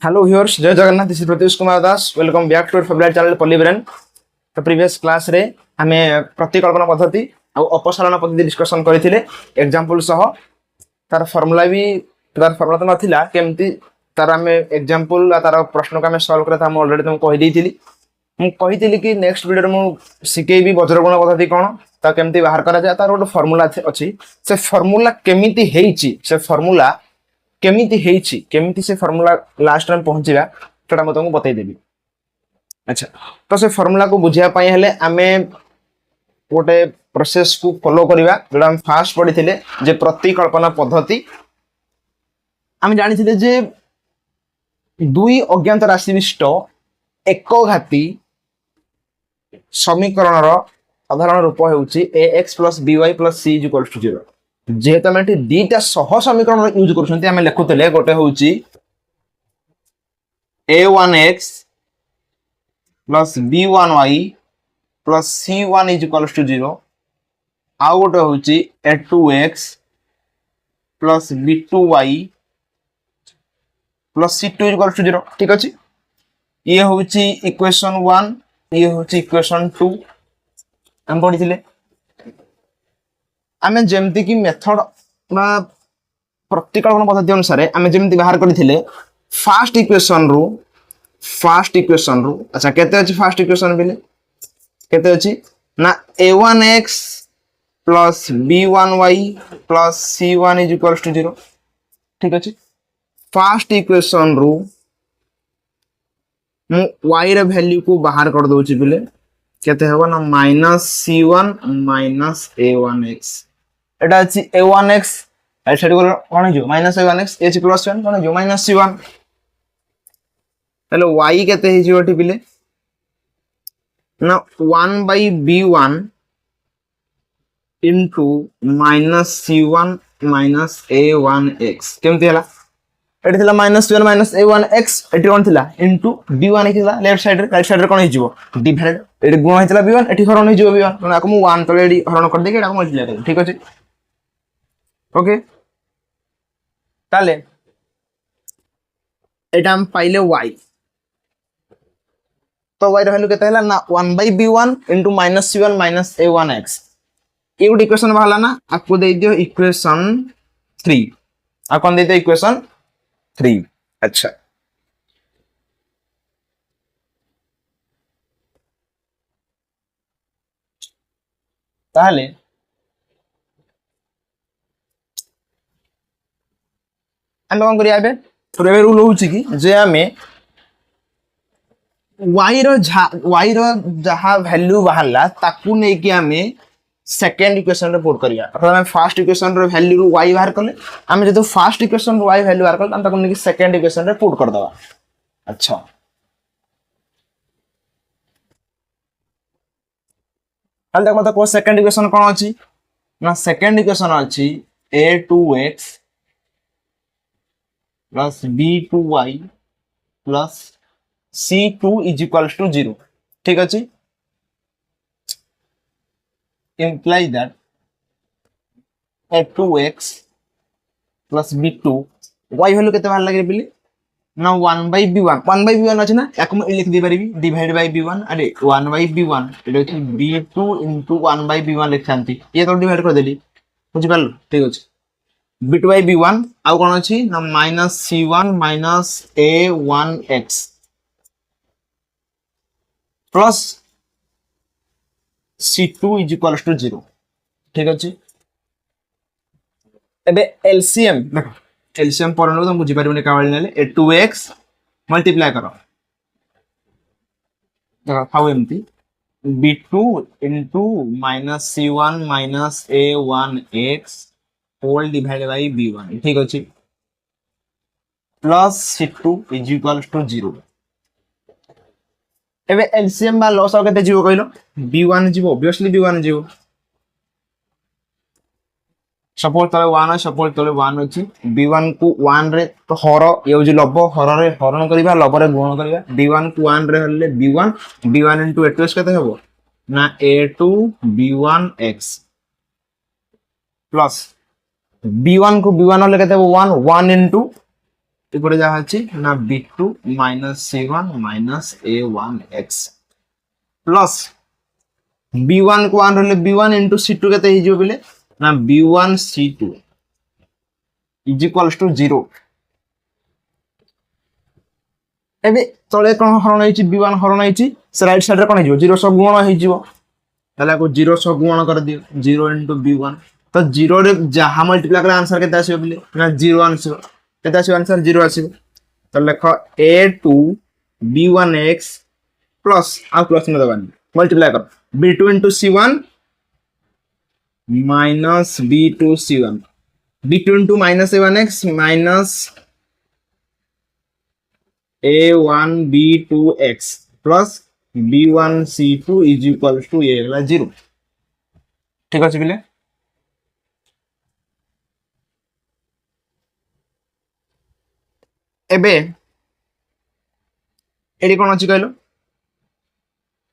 Hello viewers, Jai Jagannath. This is Pratyush Kumar Das. Welcome back to favourite channel Polybrain. तो previous class रे हमें प्रतिकल्पना पद्धति और अपसारण पद्धति डिस्कशन करथिले एग्जांपल सह। तार फार्मूला भी तार फार्मूला तो नथिला केमती तार हमें एग्जांपल तार प्रश्न को हमें सॉल्व करता हम ऑलरेडी तुमको कहि देइथिली। मु कहिथिली कि नेक्स्ट वीडियो मु सिकेबी वज्रगुण पद्धति कोन ता केमती बाहर करा जाय। तार ଗୋଟେ फार्मूला अछि। से फार्मूला केमिति हेइची, से फार्मूला केमिति हेइची, केमिति से फार्मूला लास्ट टाइम पहुंचीबा सेटा म तुमको बतै देबी। अच्छा, तो से फार्मूला को बुझिया पई हेले हमें गोटे प्रोसेस को फॉलो करिवा जेटा हम फास्ट पढिथिले जे प्रतिकल्पना पद्धति। हम जानिथिले जे दुई अज्ञात राशि विशिष्ट एक घाती समीकरण रो साधारण रूप हेउची ax + by + c = 0। जेहेतु आम दीटा सह समीकरण यूज कर लिखुले गोटे हूँ a1x + b1y + c1 = 0 आउ गोटे हूँ a2x + b2y + c2 = 0। ठीक अच्छे, ये हूँ इक्वेशन 1, ये हूँ इक्वेशन 2 हम पढ़ी। आम जमती कि मेथड प्रतिकल्पना पद्धति अनुसार आम जमती बाहर करथिले फास्ट इक्वेशन रु अच्छा केते अछि फास्ट इक्वेशन बिले केते अछि ना a1x + b1y + c1 = 0। ठीक अछि, फास्ट इक्वेशन रु मु y रे वैल्यू को बाहर कर दोछि बिले केते हेबो ना -c1 - a1x। एटा अछि a1x राइट साइड को कोन जो -a1x h + 1 कोन जो -c1। तले y केते हे जोटी बिले ना 1/b1 * -c1 - a1x केमति हला। एटी थिला -c1 - a1x एटी कोन थिला इनटू b1 हिला लेफ्ट साइड रे, राइट साइड रे कोन हे जिवो डिवाइड। एटी गुण हिला b1 एटी हरण हे जिवो b1 कोन आको मु 1 तले एटी हरण कर दे के एटा मल्टीप्लाई कर। ठीक अछि, ओके। ताले एटा हम पाइले y, तो y रे वैल्यू केते हला ना 1/b1 * -c1 - a1x। ये गुड इक्वेशन बाहला ना, आपको दे दियो इक्वेशन 3। आ कोन दे दियो इक्वेशन 3। अच्छा, ताले हम कोन करिया बे तो रे रूल होउची कि जे हमें y रो जहा वैल्यू बाहरला ताकू नै कि हमें सेकंड इक्वेशन रे पुट करिया। अर्थात हम फर्स्ट इक्वेशन रो वैल्यू रो y बाहर करले, हम जदि फर्स्ट इक्वेशन रो y वैल्यू बाहर करले हम ताकू नै कि सेकंड इक्वेशन रे पुट कर दवा। अच्छा, हल देखो तो को सेकंड इक्वेशन कोन अछि ना, सेकंड इक्वेशन अछि a2x + b2y + c2 = 0। ठीक अछि, imply that a2x + b2 y value केते बाहर लागे बिली ना 1/b1 अछि ना, याको मैं लिख दे परिबी डिवाइड बाय b1। अरे 1/b1 एटा अछि b2 * 1/b1 लिखथांती, ये तो डिवाइड कर देली बुझि पाल। ठीक अछि, b2/b1 आ कोन अछि ना -c1 - a1x प्लस c2 = 0। ठीक अछि, एबे एलसीएम देखो, एलसीएम परनो तुम बुझि पारिबने का वाली नेले a2x मल्टीप्लाई करो देखो हाउ एम्प्टी b2 * -c1 - a1x whole divide by b1। ठीक अछि, प्लस c2 = 0। एबे एलसीएम बा लॉस केते जीवो कहिलो b1 जीवो, ऑब्वियसली b1 जीवो। सपोज तले 1 सपोज तले 1 अछि, b1 को 1 रे तो हर ये जो लब हर रे हरण करिबा लब रे गुण करिबा। b1 को 1 रे हले b1 * a2x केते हेबो ना a2 b1x प्लस b1 को b1 हले केते हेबो 1 * এপরে যা আছে না b2 minus c1 minus a1x plus b1 को 1 রইলে b1 ইনটু c2 কেতে হইଯିବ বলে না b1 c2 is equals to 0 এবে তলে কোন হরণ হইছি b1 হরণ হইছি সে রাইট সাইড রে কোন হইଯିବ 0 সহ গুণন হইଯିବ তাহলে আকো 0 সহ গুণন করে দিও 0 ইনটু b1 তো 0 রে যাহা মল্টিপ্লাই করে आंसर কেতে আসিব বলে না 0 আসিব কেতে আসিব आंसर 0 আসিব তো লেখো a2 b1x প্লাস আর প্লাস না দেবানি मल्टीप्लाई कर b2 into c1 minus b2 c1 b2 into minus a1x minus a1 b2x plus b1 c2 is equal to a গলা 0 ঠিক আছে বিলে এবে এডি কোন আছে কইলো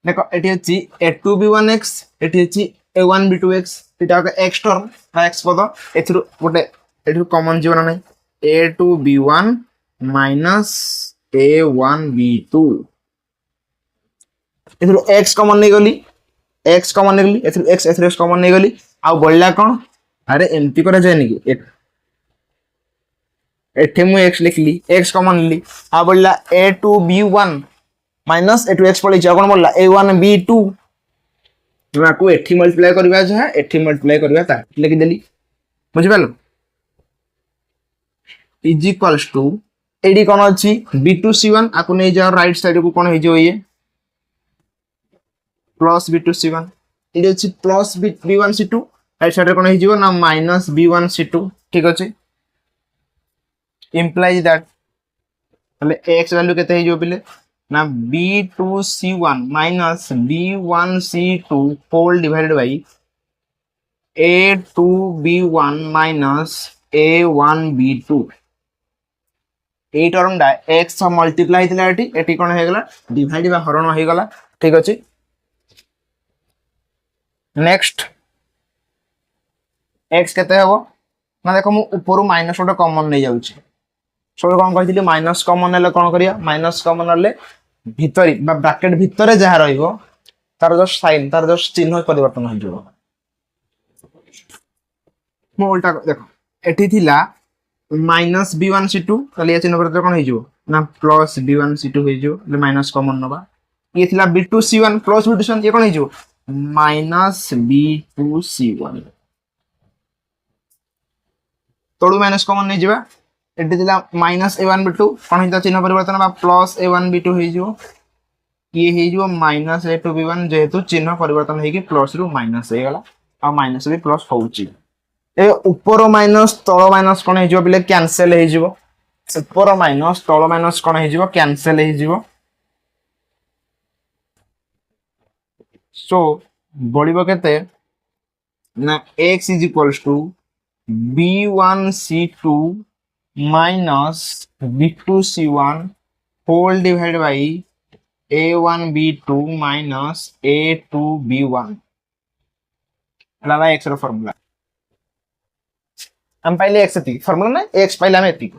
देखो এটি হচ্ছে a2b1x এটি হচ্ছে a1b2x এটা হচ্ছে x টার্ম বা x পদ এথির গোটে এটি কমন জীবন নাই a2b1 a1b2 এথির x কমন নেই গলি x কমন নেই গলি এথির x এথির x কমন নেই গলি আর বললা কোন আরে এমপি করা যায় নাকি এঠে মু x লিখলি x কমন নিলি আর বললা a2b1 माइनस a2x पड़े कौन बोलला a1b2 तुमको को एठी मल्टीप्लाई करबा जे एठी मल्टीप्लाई करबा ता लिख देली बुझि पालो इज इक्वल्स टू एडी कोन अछि b2c1 आको नै जाओ राइट साइड को कोन हे जो ये प्लस b2c1 एडी अछि प्लस b1c2 राइट साइड कोन हे जो ना माइनस b1c2 ठीक अछि इंप्लाइज दैट तले x वैल्यू केते हे जो बिले ना b2c1 minus b1c2 whole divided by a2b1 minus a1b2 এই টার্মটা x সহ মল্টিপ্লাই হইতলা এটি কোন হয়ে গলা ডিভাইড বা হরণ হয়ে গলা ঠিক আছে নেক্সট x কেতে হবো না দেখো মু উপরু মাইনাস ওটা কমন নেই যাଉଛି সব কোন কইছিলি মাইনাস কমন নেলে কোন করিয়া মাইনাস কমন নেলে ভিতরি বা ব্র্যাকেট ভিতরে যাহা রইব তার জাস্ট সাইন তার জাস্ট চিহ্ন পরিবর্তন হই যাব মো উল্টা দেখো এটি থিলা মাইনাস b1c2 তাহলে এই চিহ্ন পরিবর্তন কোন হই যাব না প্লাস b1c2 হই যাব তাহলে মাইনাস কমন নবা এই থিলা b2c1 প্লাস b2c1 এই কোন হই যাব মাইনাস b2c1 তোড়ু মাইনাস কমন নেই যাবা এটি দিলা মাইনাস a1b2 কোন হিতা চিহ্ন পরিবর্তন বা প্লাস a1b2 হই যাব ये हे जो माइनस a2b1 जेहेतु चिन्ह परिवर्तन है कि प्लस रु माइनस हे गला आ माइनस भी प्लस होउची ए ऊपर माइनस तळ माइनस कोन हे जो बिले कैंसिल हे जिवो ऊपर माइनस तळ माइनस कोन हे जिवो कैंसिल हे जिवो सो बढिबो केते ना x is equals to b1c2 minus b2c1 whole divided by a1b2 minus a2b1 एला x रो फार्मूला हम पहले x एति फार्मूला ना x पहले हम एति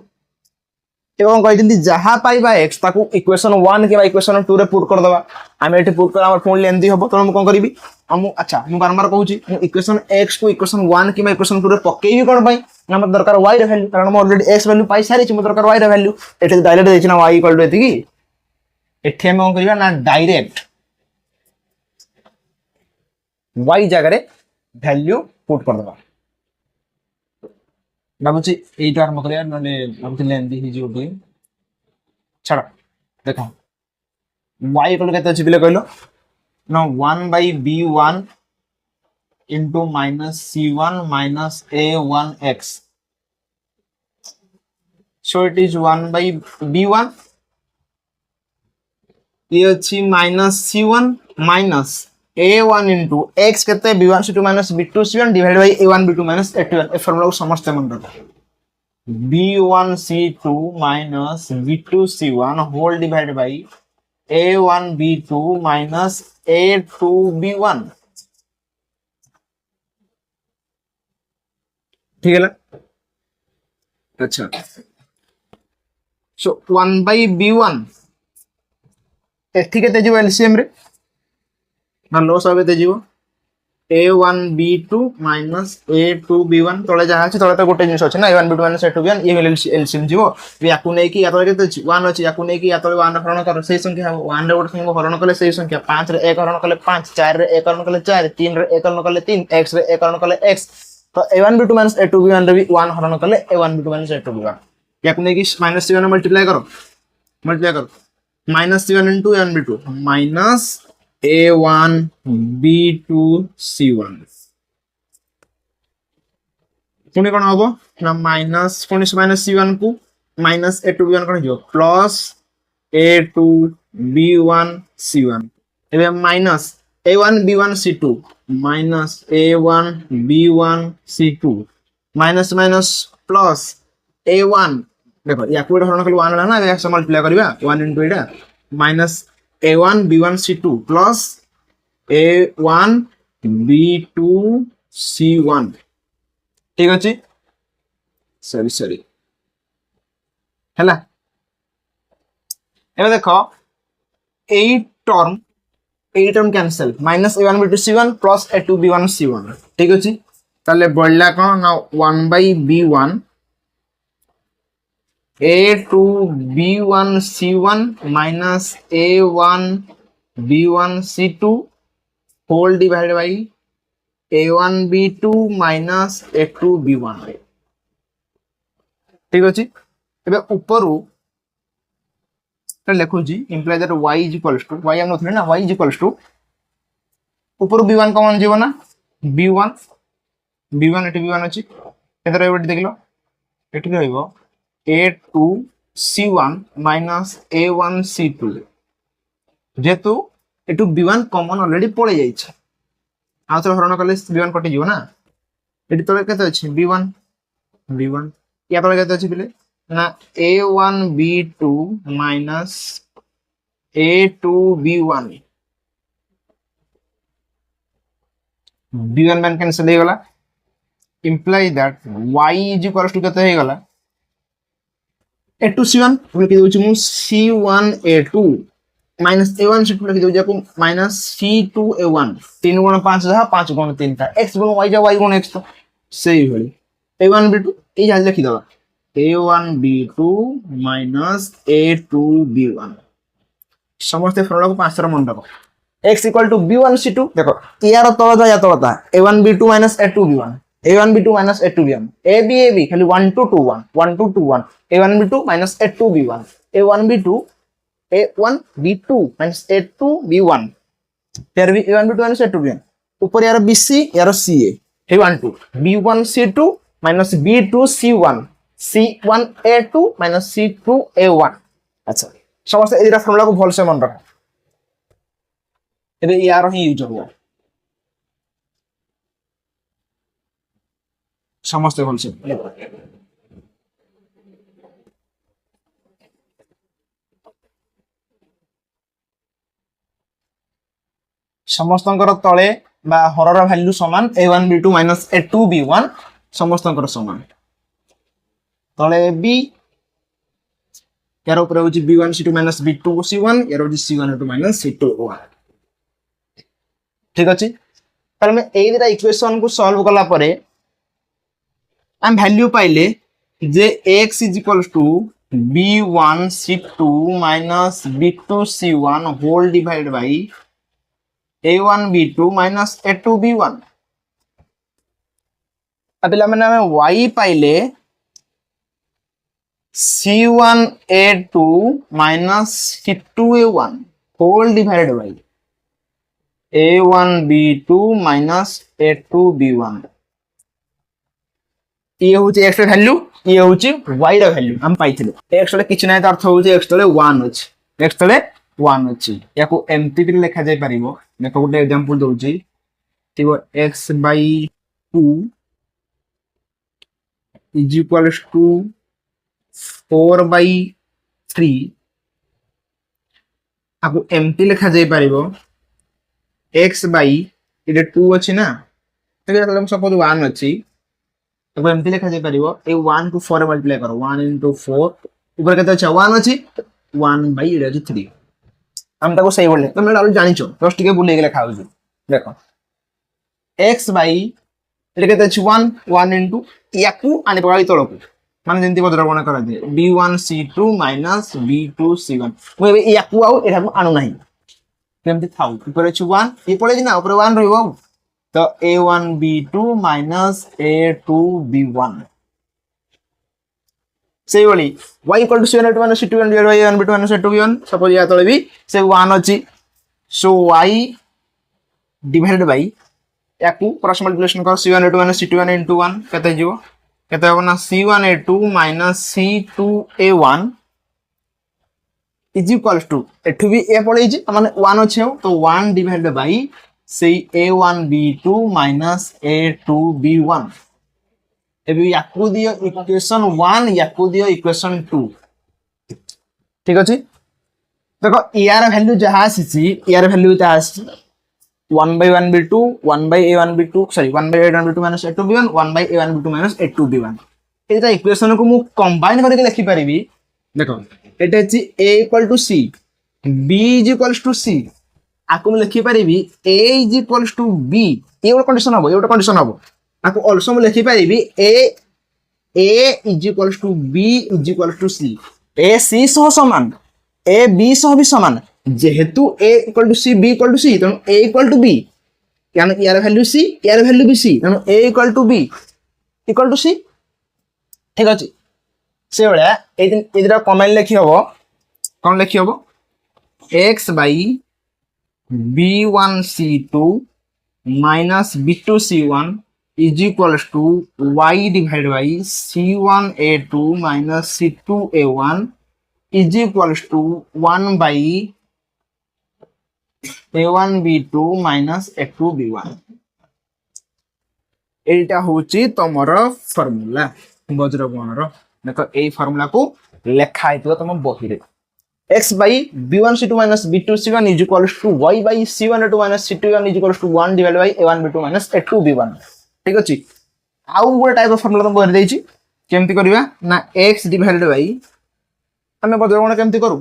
एवं कहिदिन जहा पाइबा x ताकू इक्वेशन 1 के इक्वेशन 2 रे पुट कर दबा हम एति पुट कर हमर फोन लेंदी हबो त हम कोन करबी हम अच्छा हम बारंबार कहूची इक्वेशन x को इक्वेशन 1 के इक्वेशन 2 रे पकेई कोन भाई हम दरकार y रे वैल्यू कारण हम ऑलरेडी x वैल्यू पाई सारी छी दरकार y रे वैल्यू एति डायरेक्ट देछि ना y इक्वल टू एति की एठी हम कोन करबा ना डायरेक्ट y जगह रे वैल्यू पुट कर दबा बाबूजी एटा आरंभ करिया नले बाबूजी लेंदी हि जो बे छड़ा देखो y इक्वल केते अछि बिले कहलो ना 1/b1 into minus c1 minus a1x so it is 1/b1 ये अछि minus c1 minus a1 into x केते b1c2 minus b2c1 divided by a1 b2 minus a2 A formula को समझते मन रखो b1c2 minus b2c1 whole divided by a1 b2 minus a2 b1 ठीक है ना अच्छा सो 1/b1 एठी केते जीव एलसीएम रे ना लॉस आबे ते जीव a1b2 माइनस a2b1 तळे जहा अछि तळे त गोटे जिंस अछि ना a1b2 माइनस a2b1 ये एलसीएम जीव याकू नै कि या तळे केते अछि 1 अछि याकू नै कि या तळे 1 हरण कर सेही संख्या 1 रे गोटे संख्या हरण कले सेही संख्या 5 रे 1 हरण कले 5 4 रे 1 हरण कले 4 3 रे 1 हरण कले 3 x रे 1 हरण कले x तो a1b2 माइनस a2b1 रे भी 1 हरण कले a1b2 माइनस a2b1 याकू नै कि माइनस 7 मल्टीप्लाई करो minus 7 into a1b2 minus a1b2 c1 पुणी कौन हम ना माइनस पुणी माइनस c1 को माइनस a2b1 कौन हो प्लस a2b1 c1 एबे minus a1b1 c2 minus a1b1 c2 minus minus plus a1 देखो या कोड हरण कल 1 ना या मल्टीप्लाई करबा 1 into एटा minus a1b1 c2 plus a1b2 c1 ठीक अछि सॉरी हला एबे देखो 8 term cancel minus a1b2 c1 plus a2b1 c1 ठीक अछि ताले बढ़ला कोन ना 1/b1 a2b1 c1 minus a1b1 c2 whole divided by a1b2 minus a2b1 ठीक अछि एबे ऊपरु लिखु जी imply that y is equals to y हम नथले ना y is equals to ऊपरु b1 कॉमन जीव ना b1 एटी b1 अछि एतरे एबे देखलो एटी रहइबो a2 c1 minus a1 c2 जेतु एटु b1 कॉमन ऑलरेडी पड़े जाई छै आउतर हरण कले b1 कटि जीव ना एटी तळे केते अछि b1 या तळे केते अछि बिले ना a1b2 minus a2b1 b1 मान कैंसिल हो गला imply that y is equals to केते हो गला a2 c1 लिखि दउछि मु c1 a2 minus a1 c2 लिखि दउछि को माइनस c2 a1 3 गुण 5 जहा 5 गुण 3 ता x गुण y जा y गुण x तो सही भली a1b2 ए जा लिखि दवा a1b2 माइनस a2b1 समस्त फॉर्मूला को 5 तरह मन रखो x equal to b1 c2 देखो यार तळता या तळता a1b2 minus a2b1 a1b2 minus a2b1 ab खाली 1 to 2 1 to 2 1 a1b2 minus a2b1 a1b2 a1b2 minus a2b1 फिर भी a1b2 minus a2b1 ऊपर यार bc यार ca हे 1 2 b1 c2 minus b2 c1 c1 a2 minus c2 a1 अच्छा समस्त एदिरा formula को भल से मन रख एबे यार ही यूज हो समस्त भलसे समस्तंकर तळे बा हरर वैल्यू समान a1b2 a2b1 समस्तंकर समान तळे b यार ऊपर होची b1 c2 b2 c1 यार होची c1 a2 c2 a1 ठीक अछि ताले में ए दिरा इक्वेशन को सॉल्व कला परे हम वैल्यू पाइले जे x is equals to b1 c2 minus b2 c1 whole divided by a1 b2 minus a2 b1 अबला मैंने हमें y पाइले c1 a2 minus c2 a1 whole divided by a1 b2 minus a2 b1 ये होची x value ये होची y रा value हम पाइथिले x तले किछ नै त अर्थ होची x तले 1 अछि x तले 1 अछि याको एमटी भी लिखा जाय परिबो देखो गुटे एग्जांपल दोउची थिबो x / 2 is equals to 4/3 आको एमटी लिखा जाय परिबो x / इडे 2 अछि ना तले सपोज 1 अछि तो एमटी लिखा जाय परिबो ए 1 को 4 मल्टीप्लाई करो 1 into 4 ऊपर केते अछि 1 अछि 1 बाय एटा अछि 3 हम ताको सही बोलले तुम एटा जानिचो जस्ट टिके बुले गेले खाउ छु देखो x बाय एटा केते अछि 1 1 इनटू याकू आने पगाई तळकू माने जेंती बद्रगण करा दे b1c2 b2c1 मु याकू आउ एटा आनु नाही केमती थाउ ऊपर अछि 1 ए पळे ना ऊपर 1 रहइबो तो a1b2 a2b1 सही वाली y equal to c1 a2 c2 divide by a1b2 a2b1 suppose या तळे भी से 1 अछि सो y डिवाइडेड बाय याकू क्रॉस मल्टीप्लिकेशन कर c1 a2 c2 इनटू 1 केते जीवो केते हो ना c1 a2 c2 a1 is equals to एठु भी ए पड़े जी माने 1 अछि तो 1 डिवाइडेड बाय से a1b2 a2b1 एबे याकू दियो इक्वेशन 1 याकू दियो इक्वेशन 2 ठीक अछि देखो यार वैल्यू जहा आसी यार वैल्यू ता आसी 1 by 1b2 1 by a1b2 sorry 1 by a1b2 a2b1 1 by a1b2 a2b1 Etah equation को मु कंबाइन करके लिखि परिबी देखो एटा अछि a equal to c b is equals to c आको लिखि परिबी a is equals to b ये एक कंडीशन हबो ये एक कंडीशन हबो आको आल्सो मु लिखि परिबी a is equals to b is equals to c a c सह समान a b सह भी समान जेहेतु a equal to c b equal to c तनो a इक्वल टू b यानी यार वैल्यू c यार वैल्यू भी c तनो a equal to b equal to c ठीक अछि से बडा एदिरा कमेंट लिखि हबो कोन लिखि हबो x by b1c2 minus b2c1 is equals to y divided by c1a2 minus c2a1 is equals to 1 by a1b2 minus a2b1 एटा होची तमरो फार्मूला वज्रगणर देखो ए फार्मूला को लेखा आइतो तम बही रे x by b1c2 minus b2c1 is equals to y by c1a2 minus c2a1 is equals to 1 divided by a1b2 minus a2b1 ठीक अछि आउ गोटे टाइप ऑफ फार्मूला तुम बहि देछि केमति करबा ना x डिवाइडेड बाय हमें वज्रगण केमति करू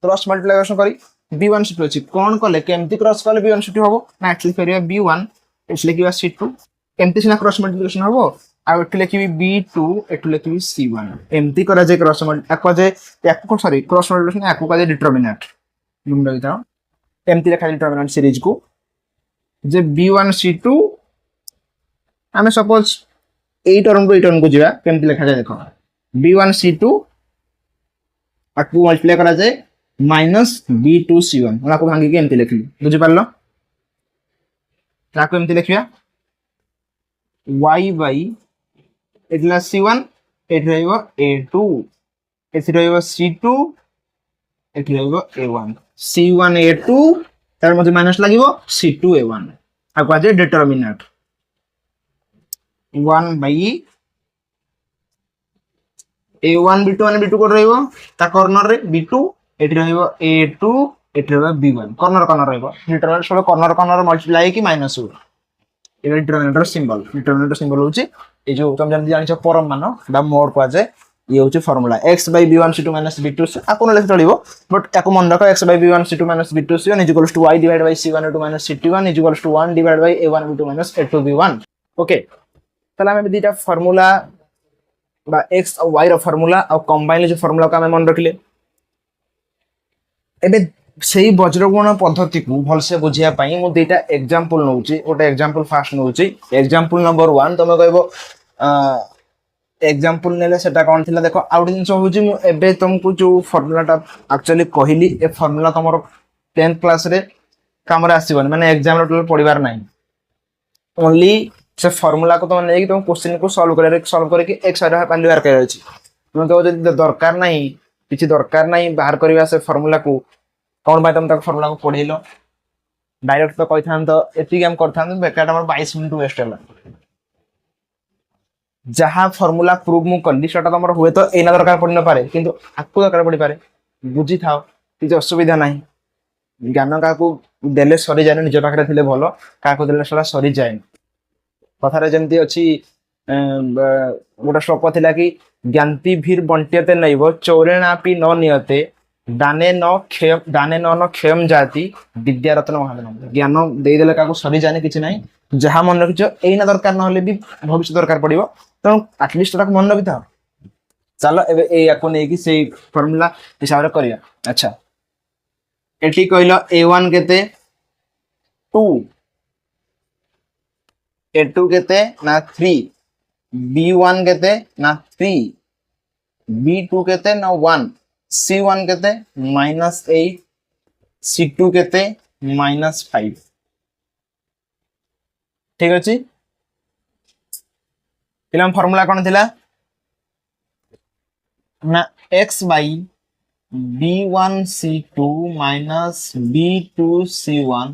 क्रॉस मल्टीप्लिकेशन करी b1c2 अछि कोन कले केमति क्रॉस कले b1c2 हबो ना एक्चुअली करिया b1 इसलिए किबा c2 केमति सिना क्रॉस मल्टीप्लिकेशन हबो आ एठु लिखिबी b2 एठु लिखिबी c1 एमती करा जे क्रॉस मल्टी एकवा जे एकको सॉरी क्रॉस मल्टीप्लिकेशन एकको का जे डिटरमिनेंट मुंडा बिता एमती लिखा डिटरमिनेंट सीरीज को जे b1 c2 हमें सपोज 8 को जिवा केमती लिखा जाय देखो b1 c2 आकु मल्टीप्लाई करा जाय माइनस b2 c1 ओना को भांगी के एमती लिखली बुझि पारलो ताको एमती लिखिया y by एटला c1 एट रहइबो a2 एथि रहइबो c2 एथि रहइबो a1 c1 a2 तार मध्ये माइनस लागिबो c2 a1 आ को जे determinant 1 by a1 b2 and b2 को रहइबो ता कॉर्नर रे b2 एथि रहइबो a2 एथि रहइबो b1 कॉर्नर कॉर्नर रहइबो डिटरमिनेंट सब कॉर्नर कॉर्नर मल्टीप्लाई की माइनस हो ए डिटरमिनेंट सिंबल होची ए जो तुम जन जानि छ परम मान बा मोड को जे ये होची formula x by b1c2 minus b2c आ कोन लेख चलिबो बट याको मन रखो x by b1c2 minus b2c1 is equals to y divided by c1a2 minus c21 is equals to 1 divided by a1b2 minus a2b1 okay तला हम दीटा formula बा x और y रो formula और combine जो फार्मूला का हम मन रखले एबे सेही वज्रगुण पद्धति को भल से बुझिया पई मु देटा एग्जांपल नउची ओटा एग्जांपल फास्ट नउची एग्जांपल नंबर 1 तमे कहबो एग्जांपल नेले सेटा कोन थिला देखो आउट दिन होची मु एबे तुमको जो फार्मूलाटा एक्चुअली कहिली ए फार्मूला तमरो 10th क्लास रे कामरा आसीबन माने एग्जाम टोटल पढिबार नाही ओनली से फार्मूला को तुम नै कि तुम क्वेश्चन को सॉल्व करे कि एक साइड वैल्यू बाहर करे अछि तुम तो जदी दरकार नाही किछि दरकार नाही बाहर करबा से फार्मूला को कौन बाय तुम तक फार्मूला को पढिलो डायरेक्ट तो कहि थान तो एति गेम करथान बेकार हमर 22 मिनिट वेस्ट होला जहां फार्मूला प्रूव मु करली सेटा तमर होय तो एना दरकार पड़ि न पारे किंतु आकु दरकार पड़ि पारे बुझी थाओ कि असुविधा नाही ज्ञान का को देले सरी जाय निज पाखरे थिले भलो का को देले सला सरी जाय कथारे जेमती अछि गोटा श्लोक थिला कि ज्ञाति भीर बंट्यते नैव चौरेणापि न नियते दाने न क्षयम जाति विद्यारत्न महाधन ज्ञान देदेले का सरी जाने किसी ना जहाँ मन रखिच एना दरकार ना भी भविष्य दरकार पड़ो तेणु आटलिस्ट मन रखि था चलो एवं नहीं से फर्मूला हिसाब से करिया अच्छा एठी कहल a1 केते 2 a2 केते ना 3 b1 केते ना 3 b2 केते ना 1 c1 केते -8 c2 केते -5 ठीक अछि पिलाम फार्मूला कोन थिला ना x by b1 c2 minus b2 c1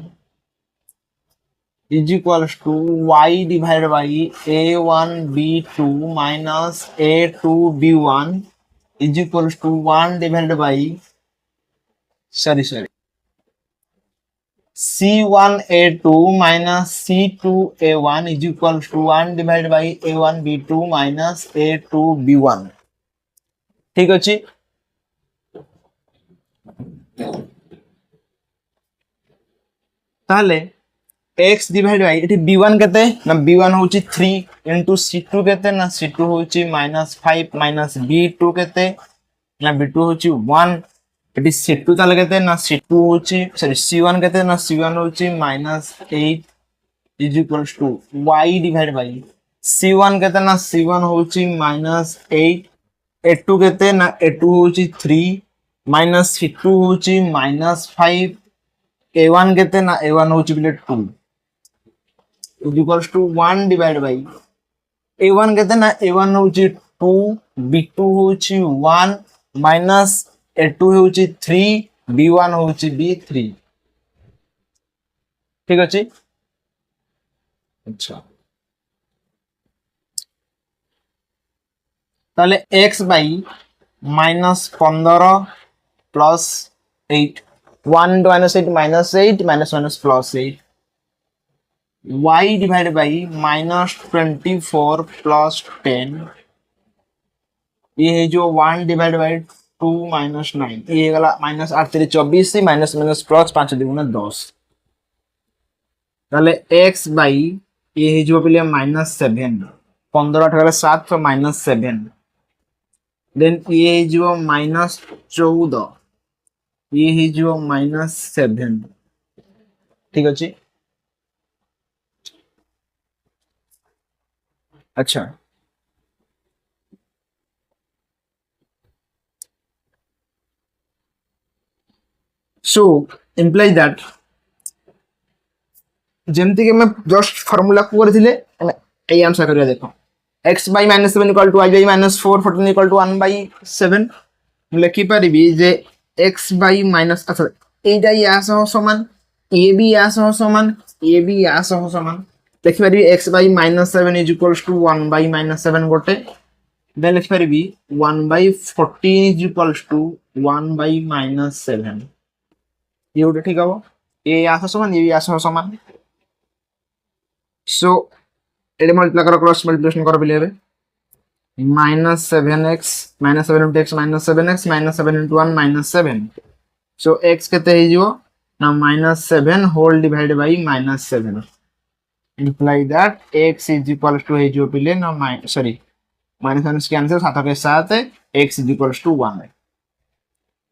is equals to y divided by a1 b2 minus a2 b1 is equals to 1 divided by sorry c1 a2 minus c2 a1 is equals to 1 divided by a1 b2 minus a2 b1 ठीक अच्छी ताले x divide by एठी b1 केते ना b1 होची 3 into c2 केते ना c2 होची -5 माइनस b2 केते ना b2 होची 1 एठी c2 ताले केते ना c2 होची सॉरी c1 केते ना c1 होची -8 is equals to y divide by c1 केते ना c1 होची -8 a2 केते ना a2 होची 3 माइनस c2 होची -5 a1 केते ना a1 होची बिले 2 is equals to 1 divide by a1 केते ना a1 होची 2 b2 होची 1 माइनस a2 होची 3 b1 होची b3 ठीक अछि अच्छा ताले x by -15 plus 8 1 to -8 -8 -1 plus 8 y divide by -24 plus 10 ये जो 1 डिवाइड बाई 2 -9 ये गला -8 3 24 से माइनस प्लस 5 दुगुना 10 ताले x बाई ये जो पिले -7 15 गला 7 तो -7 देन ये जो -14 ये जो -7 ठीक अच्छे अच्छा सो इम्प्लाइज दैट जेमती के मैं जस्ट फार्मूला को करथिले ए आंसर करिया देखो x by -7 equal to y by -4 14 equal to 1 by 7 लिखि परिबी जे x by माइनस अच्छा एटा या सह समान ए बी या सह समान ए बी या सह समान लिखि परिबी x by -7 is equals to 1 by -7 गोटे देन लिखि परिबी 1 by 14 is equals to 1 by -7 ये उठे ठीक हो ए या सह समान ये या सह समान सो एडे मल्टीप्लाई करो क्रॉस मल्टीप्लिकेशन करो बिले -7x -7 into x -7x -7 into 1 -7 so x केते हे जिवो ना -7 whole divide by -7 imply that x is equals to हे जिवो बिले ना सॉरी -1 कैंसिल 7 के साथ x is equals to 1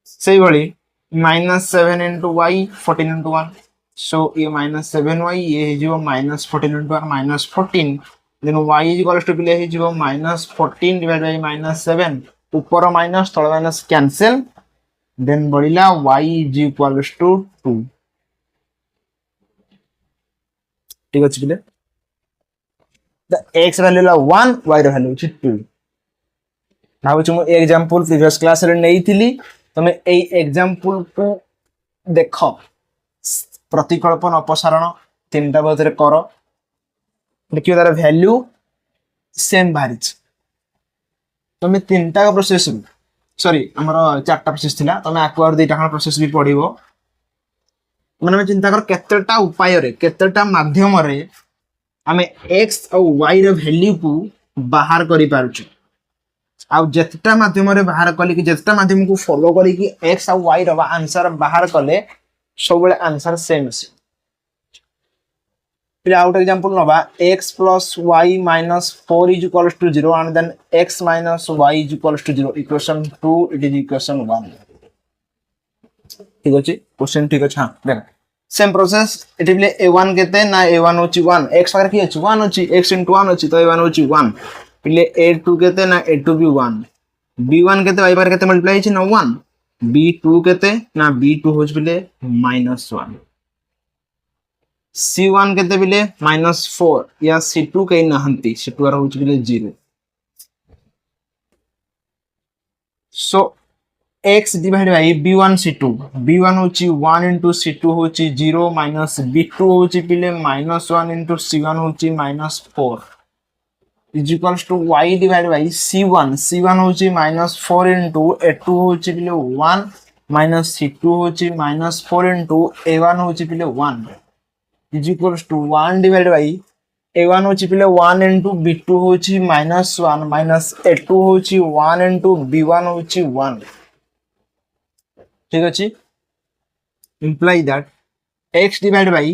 सही भली -7 into y 14 into 1 so ये -7y ये है जो -14 into 1 -14 then y is equals to बिले है जो -14 divided by -7 ऊपर माइनस तळ माइनस कैंसिल देन बढ़िला y is equals to 2 ठीक अछि बिले द x वैल्यू ला 1 y रो वैल्यू अछि 2 भाबु छु एग्जांपल प्रीवियस क्लास रे नै थिली तमे ए एग्जांपल को देखो प्रतिकल्पन अपसारण तीनटा भीतर कर देखियो तार वैल्यू सेम बाहरिच तमे तीनटा प्रोसेस सॉरी हमर चारटा प्रोसेस थिला तमे आक्वार दुईटा खान प्रोसेस भी पढिबो माने चिंता कर केतेटा उपाय रे केतेटा माध्यम रे हमें x और y रो वैल्यू को बाहर करि पारुछु आउ जेतटा माध्यम रे बाहर कली कि जेतटा माध्यम को फॉलो करी कि x आ y रो आंसर बाहर कले सब बेले आंसर सेम से फिर आउट एग्जांपल नबा x plus y minus 4 is equals to 0 and then x minus y is equals to 0 equation 2 it is equation 1 ठीक अछि क्वेश्चन ठीक अछि हां देख सेम प्रोसेस एटी बिले a1 केते ना a1 होची 1 x पाकर की अछि 1 होची x * 1 होची तो a1 होची 1 बिले a2 केते ना a2 भी 1 b1 केते y पाकर केते मल्टीप्लाई अछि ना 1 b2 केते ना b2 होची बिले -1 C1 केते बिले -4 या C2 कहीं नहंती C2 आर होची बिले 0 सो x divide by b1 c2 b1 होची 1 into c2 होची 0 minus b2 होची बिले -1 into c1 होची -4 is equals to y divided by c1 c1 होची -4 into a2 होची बिले 1 minus c2 होची -4 into a1 होची बिले 1 is equals to 1 divided by a1 होची बिले 1 into b2 होची -1 minus a2 होची 1 into b1 होची 1 ठीक अछि imply that x divided by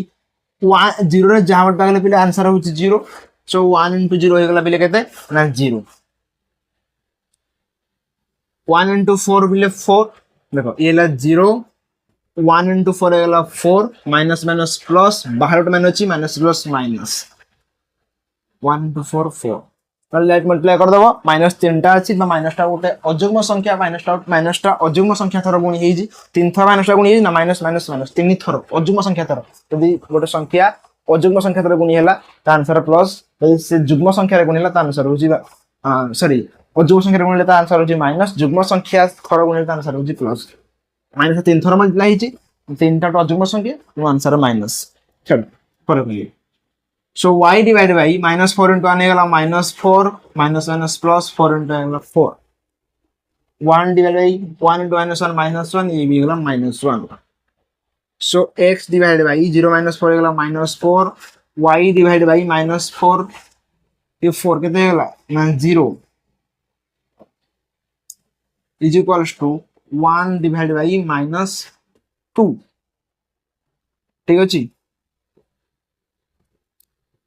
1 0 रे जहां बागले पिले आंसर होची 0 सो 1 into 0 हे गला पिले केते ना 0 1 into 4 बिले 4 देखो ये ला 0 1 into 4 हे गला 4 माइनस माइनस प्लस बाहर तो माइनस अछि माइनस प्लस माइनस 1 into 4 4 कल लाइट मल्टीप्लाई कर दबो माइनस 3 टा अछि बा माइनस टा गोटे अजुग्म संख्या माइनस टा अजुग्म संख्या थर गुणी हेजी 3 थर माइनस टा गुणी हेजी ना माइनस माइनस माइनस 3 थर अजुग्म संख्या थर यदि गोटे संख्या अजुग्म संख्या थर गुणी हैला ता आंसर प्लस यदि से जुग्म संख्या रे गुणी हैला ता आंसर होजी सॉरी अजुग्म संख्या रे गुणी हैला ता आंसर होजी माइनस जुग्म संख्या थर गुणी हैला ता आंसर होजी प्लस माइनस 3 थर मल्टीप्लाई हेजी 3 टा अजुग्म संख्या तो आंसर माइनस चल पर गई so y divided by -4 into 1 एगला -4 minus minus plus 4 into एगला 4 1 divided by 1 into -1 ये भी एगला -1 so x divided by 0 -4 एगला -4 y divided by -4 ये 4 कितने एगला ना 0 is equals to 1 divided by -2 ठीक अछि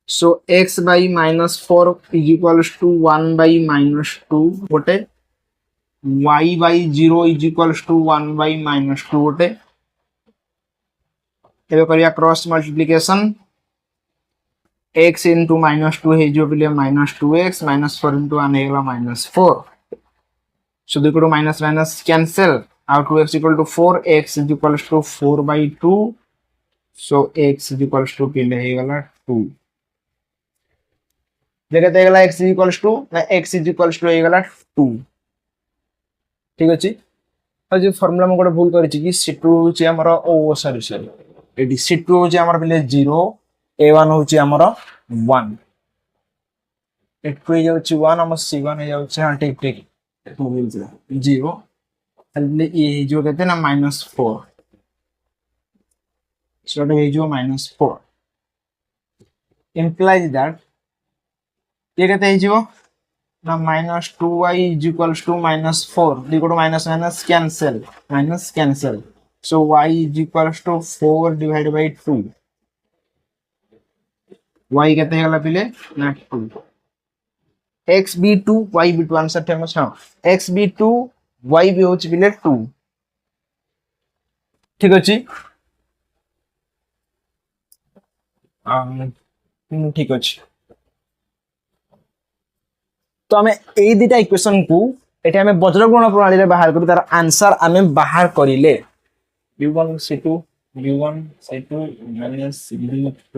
so x by -4 is equals to 1 by -2 गोटे y by 0 is equals to 1 by -2 गोटे एबे करिया क्रॉस मल्टीप्लिकेशन x into -2 हे जो बिले -2x -4 into 1 हेगला -4 so देखो तो माइनस माइनस कैंसिल और 2x equal to 4 x is equals to 4 by 2 so x is equals to किले हेगला 2 देखते हेगला x is equals to ना x is equals to हेगला 2 ठीक अछि और जे फार्मूला में गोटे भूल करिछि कि c2 होछि हमर ओ सॉरी सॉरी एडी c2 होछि हमर बिले 0 a1 होछि हमर 1 a2 होछि 1 हम c1 हे होछि हां ठीक ठीक 0 हल्ले ये जो कहते ना -4 so ये जो -4 implies that ये कहते हैं जो ना -2y is equals to -4 देखो तो minus minus cancel so y is equals to 4 divided by 2 y कहते हैं गला पिले ना 2 x b2 y b2 answer famous हां x b2 y भी होची पिले 2 ठीक अछि ठीक अछि तो हमें ए दिटा इक्वेशन को एटे हमें वज्रगुण प्रणाली रे बाहर करू तार आंसर हमें बाहर करिले b1 c2 minus b2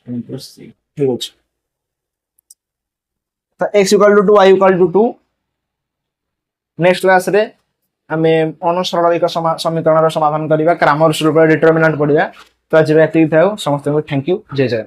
into c ठीक अछि तो x equal to 2 y equal to 2 next class रे हमें अनुसरलिक समीकरण रो समाधान करिबा क्रैमर रूल पर डिटरमिनेंट पढिबा तो आज एतिक थाउ समस्त को थैंक यू जय जय।